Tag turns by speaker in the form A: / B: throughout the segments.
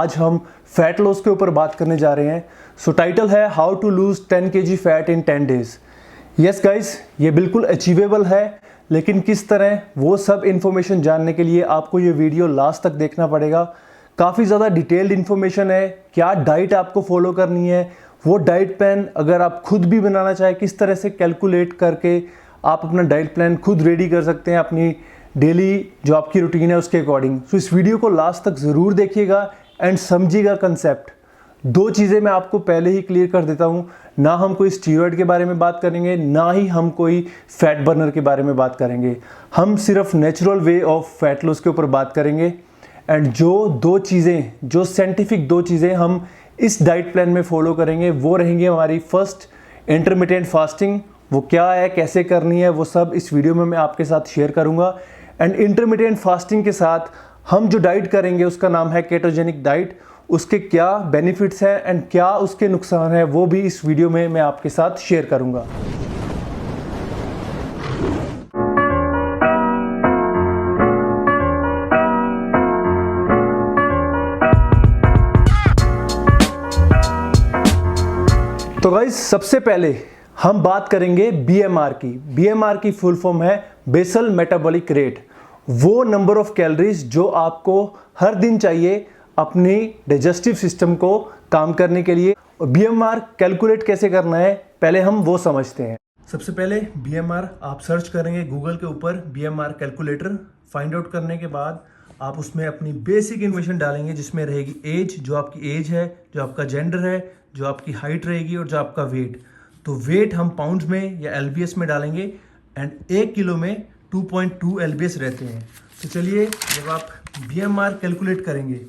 A: आज हम fat loss के ऊपर बात करने जा रहे हैं। सो टाइटल है how to lose 10 kg fat in 10 days. Yes guys, ये बिल्कुल अचीवेबल है, लेकिन किस तरह, वो सब इन्फॉर्मेशन जानने के लिए आपको ये वीडियो लास्ट तक देखना पड़ेगा। काफ़ी ज़्यादा डिटेल्ड इन्फॉर्मेशन है, क्या डाइट आपको फॉलो करनी है, वो डाइट प्लान अगर आप खुद भी बनाना चाहें किस तरह से कैलकुलेट करके आप अपना डाइट प्लान खुद रेडी कर सकते हैं अपनी डेली जो आपकी रूटीन है उसके अकॉर्डिंग। सो इस वीडियो को लास्ट तक ज़रूर देखिएगा एंड समझिएगा कंसेप्ट। दो चीज़ें मैं आपको पहले ही क्लियर कर देता हूँ, ना हम कोई स्टीरॉयड के बारे में बात करेंगे, ना ही हम कोई फैट बर्नर के बारे में बात करेंगे। हम सिर्फ natural way of fat loss के ऊपर बात करेंगे। एंड जो दो चीज़ें, जो साइंटिफिक दो चीज़ें हम इस डाइट प्लान में फॉलो करेंगे वो रहेंगी हमारी फर्स्ट इंटरमिटेंट फास्टिंग। वो क्या है, कैसे करनी है, वो सब इस वीडियो में मैं आपके साथ शेयर करूँगा। एंड इंटरमिटेंट फास्टिंग के साथ हम जो डाइट करेंगे उसका नाम है केटोजेनिक डाइट। उसके क्या बेनिफिट्स हैं एंड क्या उसके नुकसान हैं वो भी इस वीडियो में मैं आपके साथ शेयर करूंगा। तो गाइस, सबसे पहले हम बात करेंगे बीएमआर की। बीएमआर की फुल फॉर्म है बेसल मेटाबॉलिक रेट। वो नंबर ऑफ कैलोरीज जो आपको हर दिन चाहिए अपनी डाइजेस्टिव सिस्टम को काम करने के लिए। और बीएमआर कैलकुलेट कैसे करना है पहले हम वो समझते हैं। सबसे पहले बीएमआर आप सर्च करेंगे गूगल के ऊपर, बीएमआर कैलकुलेटर। फाइंड आउट करने के बाद आप उसमें अपनी बेसिक इन्फॉर्मेशन डालेंगे, जिसमें रहेगी एज, जो आपकी एज है, जो आपका जेंडर है, जो आपकी हाइट रहेगी और जो आपका वेट। तो वेट हम पाउंड्स में या एलबीएस में डालेंगे एंड 1 किलो में 2.2 एलबीएस रहते हैं। तो चलिए, जब आप बीएमआर कैलकुलेट करेंगे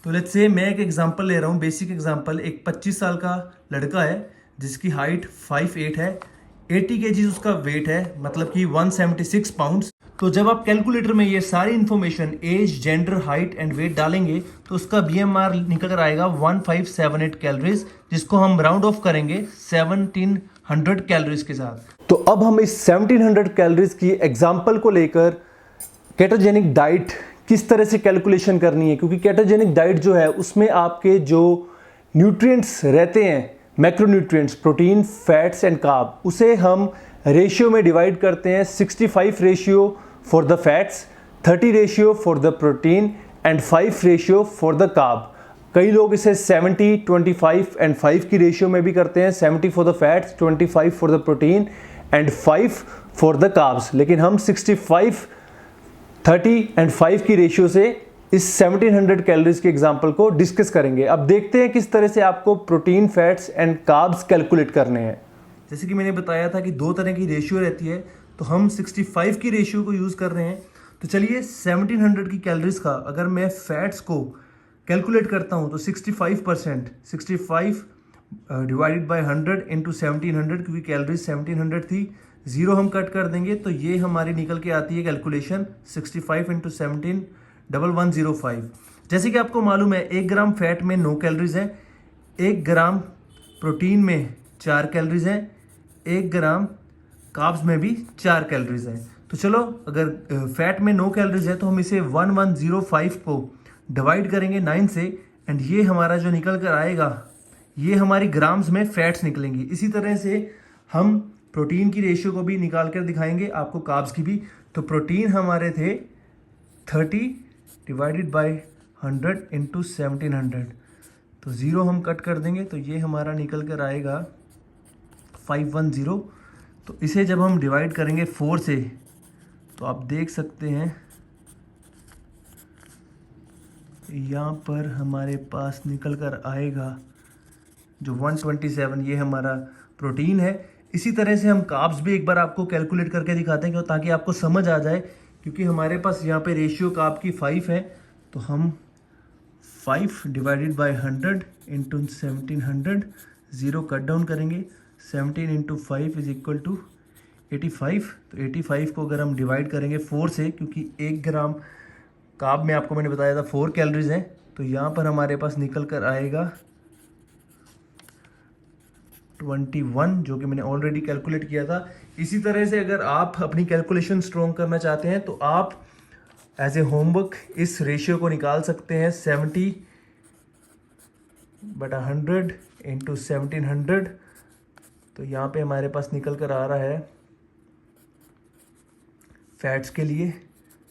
A: तो लेट्स से मैं एक एग्जांपल ले रहा हूँ, बेसिक एग्जांपल। एक 25 साल का लड़का है जिसकी हाइट 5'8" है, 80 kg उसका वेट है, मतलब कि 176 पाउंड्स। तो जब आप कैलकुलेटर में ये सारी information, age, gender, height and weight डालेंगे तो उसका बीएमआर निकल कर आएगा 1578 कैलोरीज, जिसको हम राउंड ऑफ करेंगे 1700 कैलोरीज के साथ। तो अब हम इस 1700 कैलोरीज की एग्जाम्पल को लेकर केटोजेनिक डाइट किस तरह से कैलकुलेशन करनी है, क्योंकि केटोजेनिक डाइट जो है उसमें आपके जो न्यूट्रिएंट्स रहते हैं, macronutrients, protein, fats and carb, उसे हम रेशियो में डिवाइड करते हैं। 65 ratio for the fats, 30 ratio for the protein and 5 ratio for the carb. कई लोग इसे 70, 25 एंड 5 की रेशियो में भी करते हैं, 70 for the fats, 25 for the protein and 5 for the carbs. लेकिन हम 65, 30 एंड 5 की रेशियो से इस 1700 कैलोरीज के एग्जाम्पल को डिस्कस करेंगे। अब देखते हैं किस तरह से आपको protein, fats and carbs calculate करने हैं। जैसे कि मैंने बताया था कि दो तरह की रेशियो रहती है, तो हम 65 की रेशियो को यूज़ कर रहे हैं। तो चलिए, 1700 की कैलोरीज का अगर मैं फैट्स को कैलकुलेट करता हूँ तो 65%, 65 डिवाइडेड बाई 100 इंटू 1700, क्योंकि कैलोरीज 1700 थी, 0 हम कट कर देंगे तो ये हमारी निकल के आती है कैलकुलेशन 65 इंटू 17, 1105। जैसे कि आपको मालूम है 1 ग्राम फैट में 9 कैलोरीज हैं, 1 ग्राम प्रोटीन में 4 कैलोरीज हैं, 1 ग्राम कार्ब्स में भी 4 कैलोरीज हैं। तो चलो, अगर फैट में 9 कैलोरीज है तो हम इसे 1105 को डिवाइड करेंगे 9 से, एंड ये हमारा जो निकल कर आएगा ये हमारी ग्राम्स में फैट्स निकलेंगी। इसी तरह से हम प्रोटीन की रेशियो को भी निकाल कर दिखाएंगे, आपको कार्ब्स की भी। तो प्रोटीन हमारे थे 30 डिवाइडेड बाय 100 इंटू 1700, तो 0 हम कट कर देंगे तो ये हमारा निकल कर आएगा 510। तो इसे जब हम डिवाइड करेंगे 4 से तो आप देख सकते हैं यहाँ पर हमारे पास निकल कर आएगा जो 127, ये हमारा प्रोटीन है। इसी तरह से हम कार्ब्स भी एक बार आपको कैलकुलेट करके दिखाते हैं, क्यों, ताकि आपको समझ आ जाए, क्योंकि हमारे पास यहाँ पे रेशियो कार्ब की 5 है। तो हम 5 divided by 100 into 1700, 0 cut down करेंगे, 17 इंटू 5 इज इक्वल टू 85। तो 85 को अगर हम डिवाइड करेंगे 4 से, क्योंकि 1 ग्राम कार्ब में आपको मैंने बताया था 4 कैलोरीज हैं, तो यहाँ पर हमारे पास निकल कर आएगा 21, जो कि मैंने ऑलरेडी कैलकुलेट किया था। इसी तरह से अगर आप अपनी कैलकुलेशन स्ट्रॉन्ग करना चाहते हैं तो आप एज ए होमवर्क इस रेशियो को निकाल सकते हैं। 70 बटा 100 इंटू 1700, तो यहाँ पे हमारे पास निकल कर आ रहा है फैट्स के लिए।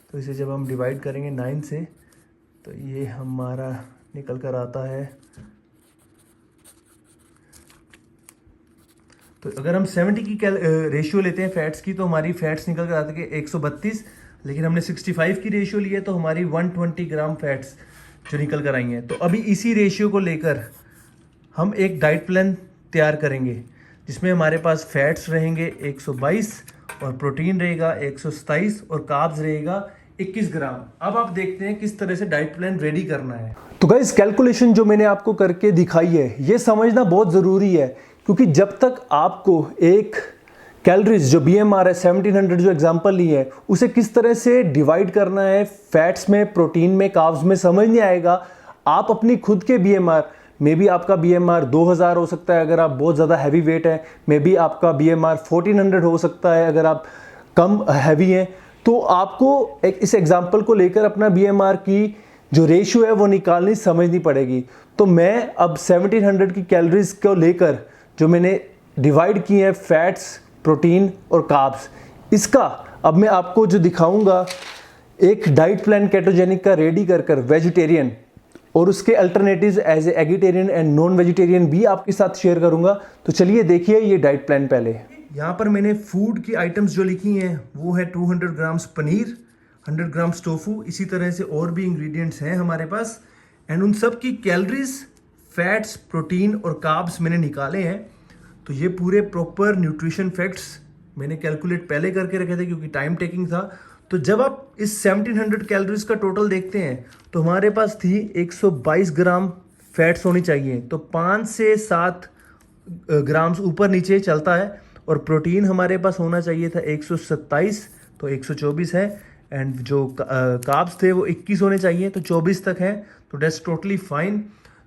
A: तो इसे जब हम डिवाइड करेंगे 9 से तो ये हमारा निकल कर आता है। तो अगर हम 70 की रेशियो लेते हैं फैट्स की तो हमारी फैट्स निकल कर आती है 132, लेकिन हमने 65 की रेशियो ली है तो हमारी 120 ग्राम फैट्स जो निकल कर आई हैं। तो अभी इसी रेशियो को लेकर हम एक डाइट प्लान तैयार करेंगे जिसमें हमारे पास फैट्स रहेंगे 122 और प्रोटीन रहेगा 127 और कार्ब्स रहेगा 21 ग्राम। अब आप देखते हैं किस तरह से डाइट प्लान रेडी करना है। तो गाइस कैलकुलेशन जो मैंने आपको करके दिखाई है ये समझना बहुत ज़रूरी है, क्योंकि जब तक आपको एक कैलोरीज जो BMR है 1700 जो एग्जांपल ली है उसे किस तरह से डिवाइड करना है फैट्स में, प्रोटीन में, कार्ब्स में समझ नहीं आएगा, आप अपनी खुद के BMR मे बी आपका BMR 2000 हो सकता है अगर आप बहुत ज़्यादा हैवी वेट है, मे बी आपका BMR 1400 हो सकता है अगर आप कम हैवी हैं। तो आपको इस एग्जांपल को लेकर अपना BMR की जो रेशियो है वो निकालनी समझनी पड़ेगी। तो मैं अब 1700 की कैलोरीज को लेकर जो मैंने डिवाइड की है फैट्स, प्रोटीन और कार्ब्स, इसका अब मैं आपको जो दिखाऊंगा एक डाइट प्लान केटोजेनिक का रेडी कर वेजिटेरियन और उसके alternatives as a eggetarian and non vegetarian भी आपके साथ शेयर करूंगा। तो चलिए देखिए ये डाइट प्लान। पहले यहाँ पर मैंने फूड की आइटम्स जो लिखी हैं वो है 200 ग्राम्स पनीर, 100 ग्राम्स टोफू, इसी तरह से और भी इंग्रेडिएंट्स हैं हमारे पास एंड उन सब की कैलोरीज, फैट्स, प्रोटीन और कार्ब्स मैंने निकाले हैं। तो ये पूरे प्रॉपर न्यूट्रिशन फैक्ट्स मैंने कैलकुलेट पहले करके रखे थे क्योंकि टाइम टेकिंग था। तो जब आप इस 1700 कैलोरीज का टोटल देखते हैं तो हमारे पास थी 122 ग्राम फैट्स होनी चाहिए, तो 5 से 7 ग्राम्स ऊपर नीचे चलता है और प्रोटीन हमारे पास होना चाहिए था 127, तो 124 है एंड जो कार्ब्स थे वो 21 होने चाहिए तो 24 तक हैं, तो दैट्स टोटली फाइन।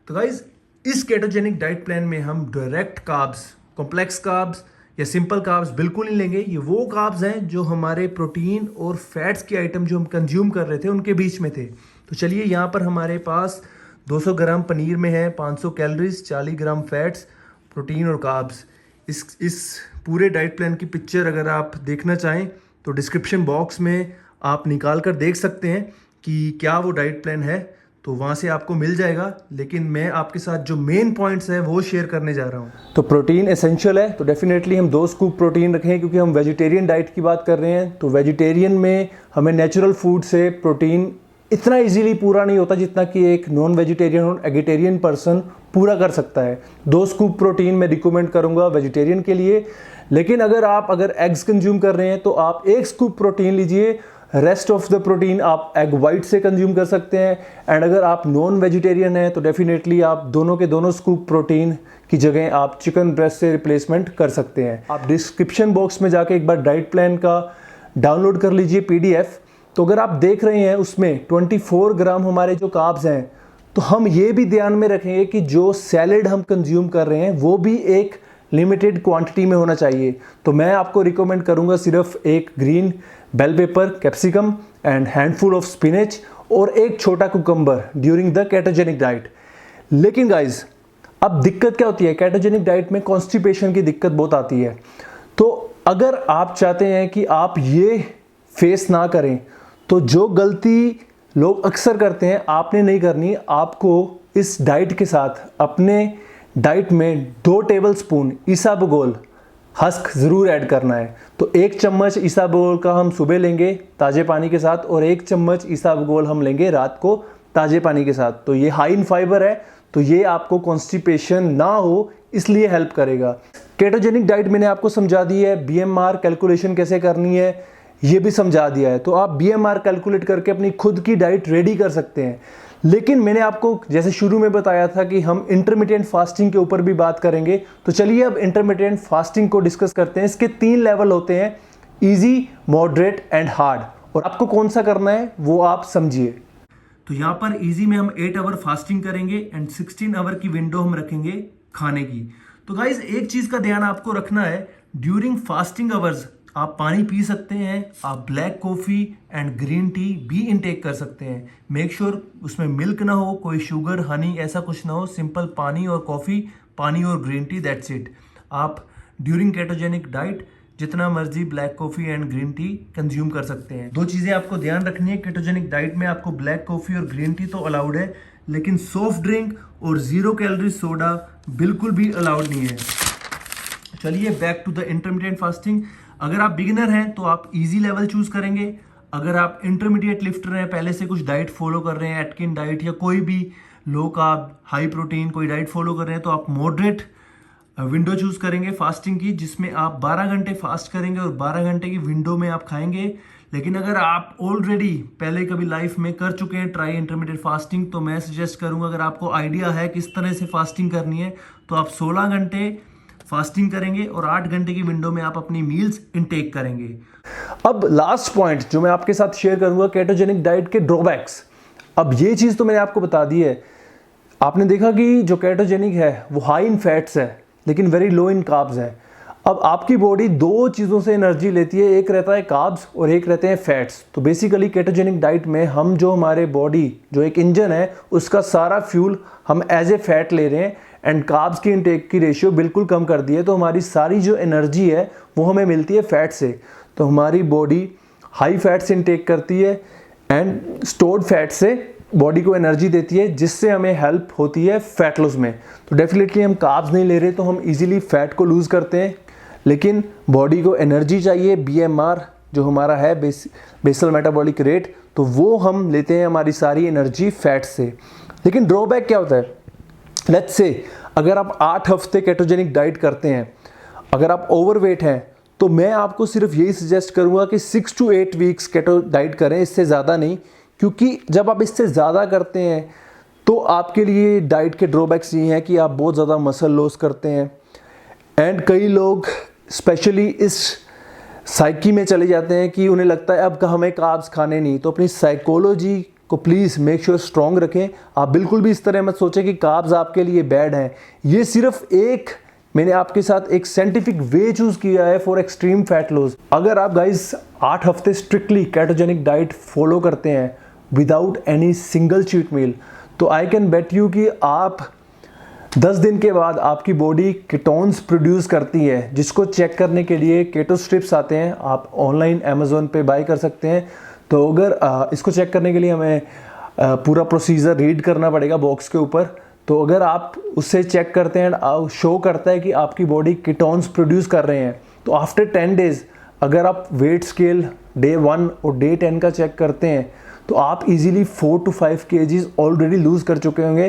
A: तो गाइज इस केटोजेनिक डाइट प्लान में हम डायरेक्ट कार्ब्स, कॉम्प्लेक्स कार्ब्स या सिंपल कार्ब्स बिल्कुल नहीं लेंगे। ये वो कार्ब्स हैं जो हमारे प्रोटीन और फैट्स की आइटम जो हम कंज्यूम कर रहे थे उनके बीच में थे। तो चलिए यहाँ पर हमारे पास 200 ग्राम पनीर में है 500 कैलोरीज, 40 ग्राम फैट्स, प्रोटीन और कार्ब्स। इस पूरे डाइट प्लान की पिक्चर अगर आप देखना चाहें तो डिस्क्रिप्शन बॉक्स में आप निकाल कर देख सकते हैं कि क्या वो डाइट प्लान है, तो वहाँ से आपको मिल जाएगा। लेकिन मैं आपके साथ जो मेन पॉइंट्स हैं वो शेयर करने जा रहा हूँ। तो प्रोटीन एसेंशियल है, तो डेफिनेटली हम 2 स्कूप प्रोटीन रखें क्योंकि हम वेजिटेरियन डाइट की बात कर रहे हैं। तो वेजिटेरियन में हमें नेचुरल फूड से प्रोटीन इतना इजीली पूरा नहीं होता जितना कि एक नॉन वेजिटेरियन और एगिटेरियन पर्सन पूरा कर सकता है। 2 स्कूप प्रोटीन मैं रिकमेंड करूँगा वेजिटेरियन के लिए, लेकिन अगर एग्स कंज्यूम कर रहे हैं तो आप 1 स्कूप प्रोटीन लीजिए, रेस्ट ऑफ द प्रोटीन आप एग वाइट से कंज्यूम कर सकते हैं। एंड अगर आप नॉन वेजिटेरियन हैं तो डेफिनेटली आप दोनों के दोनों स्कूप प्रोटीन की जगह आप चिकन ब्रेस्ट से रिप्लेसमेंट कर सकते हैं। आप डिस्क्रिप्शन बॉक्स में जाके एक बार डाइट प्लान का डाउनलोड कर लीजिए PDF। तो अगर आप देख रहे हैं उसमें 24 ग्राम हमारे जो कार्ब्स हैं, तो हम ये भी ध्यान में रखेंगे कि जो सैलेड हम कंज्यूम कर रहे हैं वो भी एक लिमिटेड क्वांटिटी में होना चाहिए। तो मैं आपको रिकमेंड करूंगा सिर्फ एक green bell pepper, capsicum and handful of spinach और एक छोटा cucumber during the ketogenic diet. लेकिन गाइज अब दिक्कत क्या होती है, केटोजेनिक डाइट में कॉन्स्टिपेशन की दिक्कत बहुत आती है। तो अगर आप चाहते हैं कि आप ये फेस ना करें तो जो गलती लोग अक्सर करते हैं आपने नहीं करनी। आपको इस डाइट के साथ अपने डाइट में 2 टेबलस्पून ईसाबगोल हस्क ज़रूर ऐड करना है। तो 1 चम्मच ईसाबगोल का हम सुबह लेंगे ताज़े पानी के साथ और 1 चम्मच ईसाबगोल हम लेंगे रात को ताज़े पानी के साथ। तो ये हाई इन फाइबर है, तो ये आपको कॉन्स्टिपेशन ना हो इसलिए हेल्प करेगा। केटोजेनिक डाइट मैंने आपको समझा दी है, BMR कैलकुलेशन कैसे करनी है ये भी समझा दिया है। तो आप BMR कैलकुलेट करके अपनी खुद की डाइट रेडी कर सकते हैं। लेकिन मैंने आपको जैसे शुरू में बताया था कि हम इंटरमिटेंट फास्टिंग के ऊपर भी बात करेंगे। तो चलिए अब इंटरमिटेंट फास्टिंग को डिस्कस करते हैं। इसके 3 लेवल होते हैं, इजी, मॉडरेट एंड हार्ड, और आपको कौन सा करना है वो आप समझिए। तो यहाँ पर इजी में हम 8 आवर फास्टिंग करेंगे एंड 16 आवर की विंडो हम रखेंगे खाने की। तो गाइज एक चीज का ध्यान आपको रखना है, ड्यूरिंग फास्टिंग आवर्स आप पानी पी सकते हैं, आप black coffee and green tea भी इनटेक कर सकते हैं। मेक श्योर उसमें मिल्क ना हो, कोई शुगर हनी ऐसा कुछ ना हो, सिंपल पानी और कॉफ़ी, पानी और ग्रीन टी, दैट्स इट। आप ड्यूरिंग केटोजेनिक डाइट जितना मर्जी black coffee and green tea consume कर सकते हैं। दो चीज़ें आपको ध्यान रखनी है, केटोजेनिक डाइट में आपको ब्लैक कॉफ़ी और ग्रीन टी तो अलाउड है, लेकिन सॉफ्ट ड्रिंक और 0 कैलोरी सोडा बिल्कुल भी अलाउड नहीं है। चलिए back to the intermediate fasting. अगर आप बिगिनर हैं तो आप इजी लेवल चूज करेंगे। अगर आप इंटरमीडिएट लिफ्टर हैं, पहले से कुछ डाइट फॉलो कर रहे हैं, एटकिन डाइट या कोई भी लो कार्ब हाई प्रोटीन कोई डाइट फॉलो कर रहे हैं, तो आप मॉडरेट विंडो चूज करेंगे फास्टिंग की, जिसमें आप 12 घंटे फास्ट करेंगे और 12 घंटे की विंडो में आप खाएंगे। लेकिन अगर आप ऑलरेडी पहले कभी लाइफ में कर चुके हैं ट्राई इंटरमीडिएट फास्टिंग, तो मैं सजेस्ट करूंगा, अगर आपको आइडिया है किस तरह से फास्टिंग करनी है, तो आप 16 घंटे फास्टिंग करेंगे और 8 घंटे की विंडो में आप अपनी मील्स इनटेक करेंगे। अब लास्ट पॉइंट जो मैं आपके साथ शेयर करूंगा, केटोजेनिक डाइट के ड्रॉबैक्स। अब ये चीज़ तो मैंने आपको बता दी है। आपने देखा कि जो केटोजेनिक है वो हाई इन फैट्स है लेकिन वेरी लो इन कार्ब्स है। अब आपकी बॉडी दो चीज़ों से एनर्जी लेती है, एक रहता है कार्ब्स और एक रहते हैं फैट्स। तो बेसिकली केटोजेनिक डाइट में हम जो हमारे बॉडी जो एक इंजन है उसका सारा फ्यूल हम एज ए फैट ले रहे हैं एंड कार्ब्स की इनटेक की रेशियो बिल्कुल कम कर दी है। तो हमारी सारी जो एनर्जी है वो हमें मिलती है फैट से। तो हमारी बॉडी हाई फैट से इनटेक करती है एंड स्टोर्ड फैट से बॉडी को एनर्जी देती है, जिससे हमें हेल्प होती है फैट लॉस में। तो डेफिनेटली हम कार्ब्स नहीं ले रहे तो हम इजीली फैट को लूज़ करते हैं, लेकिन बॉडी को एनर्जी चाहिए, BMR जो हमारा है बेसल मेटाबॉलिक रेट, तो वो हम लेते हैं हमारी सारी एनर्जी फैट से। लेकिन ड्रॉबैक क्या होता है? लेट्स से अगर आप 8 हफ्ते केटोजेनिक डाइट करते हैं, अगर आप ओवरवेट हैं, तो मैं आपको सिर्फ यही सजेस्ट करूंगा कि 6 to 8 वीक्स केटो डाइट करें, इससे ज़्यादा नहीं। क्योंकि जब आप इससे ज़्यादा करते हैं तो आपके लिए डाइट के ड्रॉबैक्स ये हैं कि आप बहुत ज़्यादा मसल लॉस करते हैं एंड कई लोग स्पेशली इस साइकी में चले जाते हैं कि उन्हें लगता है अब हमें कार्ब्स खाने नहीं। तो अपनी साइकोलॉजी को प्लीज़ मेक श्योर स्ट्रॉन्ग रखें। आप बिल्कुल भी इस तरह मत सोचें कि कार्ब्स आपके लिए बैड हैं। ये सिर्फ मैंने आपके साथ एक साइंटिफिक वे चूज़ किया है फॉर एक्सट्रीम फैट लॉस। अगर आप गाइस 8 हफ्ते स्ट्रिक्टली केटोजेनिक डाइट फॉलो करते हैं without any single cheat meal, तो आई कैन बेट यू कि आप 10 दिन के बाद आपकी बॉडी कीटोन्स प्रोड्यूस करती है, जिसको चेक करने के लिए केटो स्ट्रिप्स आते हैं, आप ऑनलाइन अमेज़ोन पे बाय कर सकते हैं। तो अगर इसको चेक करने के लिए हमें पूरा प्रोसीजर रीड करना पड़ेगा बॉक्स के ऊपर। तो अगर आप उससे चेक करते हैं, शो करता है कि आपकी बॉडी कीटोन्स प्रोड्यूस कर रहे हैं, तो आफ्टर 10 डेज अगर आप वेट स्केल डे 1 और डे 10 का चेक करते हैं, तो आप easily 4 to 5 kgs already lose कर चुके होंगे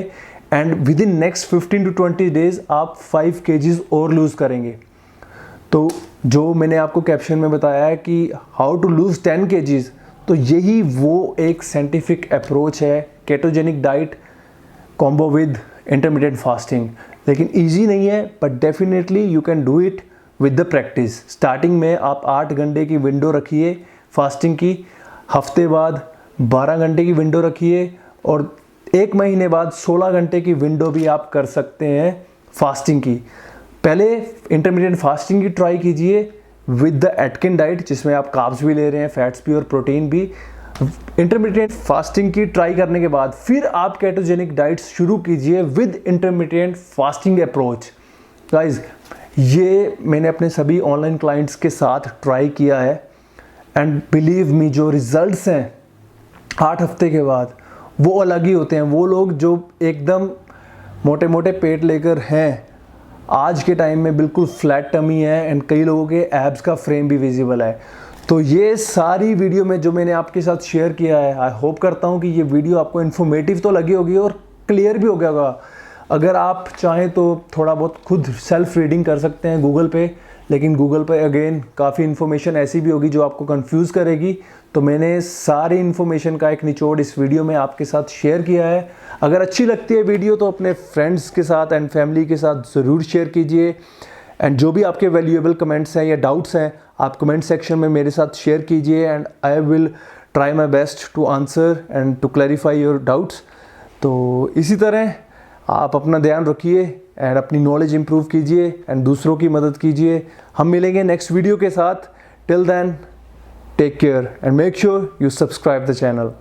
A: and within next 15 to 20 days आप 5 kgs और लूज़ करेंगे। तो जो मैंने आपको कैप्शन में बताया है कि हाउ टू लूज़ 10 kgs, तो यही वो एक साइंटिफिक अप्रोच है ketogenic diet combo with intermediate fasting. लेकिन ईजी नहीं है, but definitely you can do it with the practice. Starting में आप 8 घंटे की विंडो रखिए फास्टिंग की, हफ्ते बाद 12 घंटे की विंडो रखिए और 1 महीने बाद 16 घंटे की विंडो भी आप कर सकते हैं फास्टिंग की। पहले इंटरमीडिएट फास्टिंग की ट्राई कीजिए विद द एटकिन डाइट, जिसमें आप कार्ब्स भी ले रहे हैं, फैट्स भी और प्रोटीन भी। इंटरमीडिएट फास्टिंग की ट्राई करने के बाद फिर आप केटोजेनिक डाइट शुरू कीजिए with intermediate fasting approach. Guys, ये मैंने अपने सभी ऑनलाइन क्लाइंट्स के साथ ट्राई किया है एंड बिलीव मी, जो रिजल्ट्स हैं 8 हफ्ते के बाद वो अलग ही होते हैं। वो लोग जो एकदम मोटे मोटे पेट लेकर हैं, आज के टाइम में बिल्कुल फ्लैट टमी है एंड कई लोगों के एब्स का फ्रेम भी विजिबल है। तो ये सारी वीडियो में जो मैंने आपके साथ शेयर किया है, आई होप करता हूँ कि ये वीडियो आपको इन्फॉर्मेटिव तो लगी होगी और क्लियर भी हो गया होगा। अगर आप चाहें तो थोड़ा बहुत खुद सेल्फ रीडिंग कर सकते हैं गूगल पे, लेकिन गूगल पे अगेन काफ़ी इन्फॉर्मेशन ऐसी भी होगी जो आपको कंफ्यूज करेगी। तो मैंने सारी इन्फॉर्मेशन का एक निचोड़ इस वीडियो में आपके साथ शेयर किया है। अगर अच्छी लगती है वीडियो तो अपने फ्रेंड्स के साथ एंड फैमिली के साथ ज़रूर शेयर कीजिए एंड जो भी आपके वैल्यूएबल कमेंट्स हैं या डाउट्स हैं, आप कमेंट सेक्शन में मेरे साथ शेयर कीजिए and I will try my best to answer and to clarify your doubts. तो इसी तरह आप अपना ध्यान रखिए एंड अपनी नॉलेज इंप्रूव कीजिए एंड दूसरों की मदद कीजिए। हम मिलेंगे नेक्स्ट वीडियो के साथ। Till then, take care and make sure you subscribe the channel.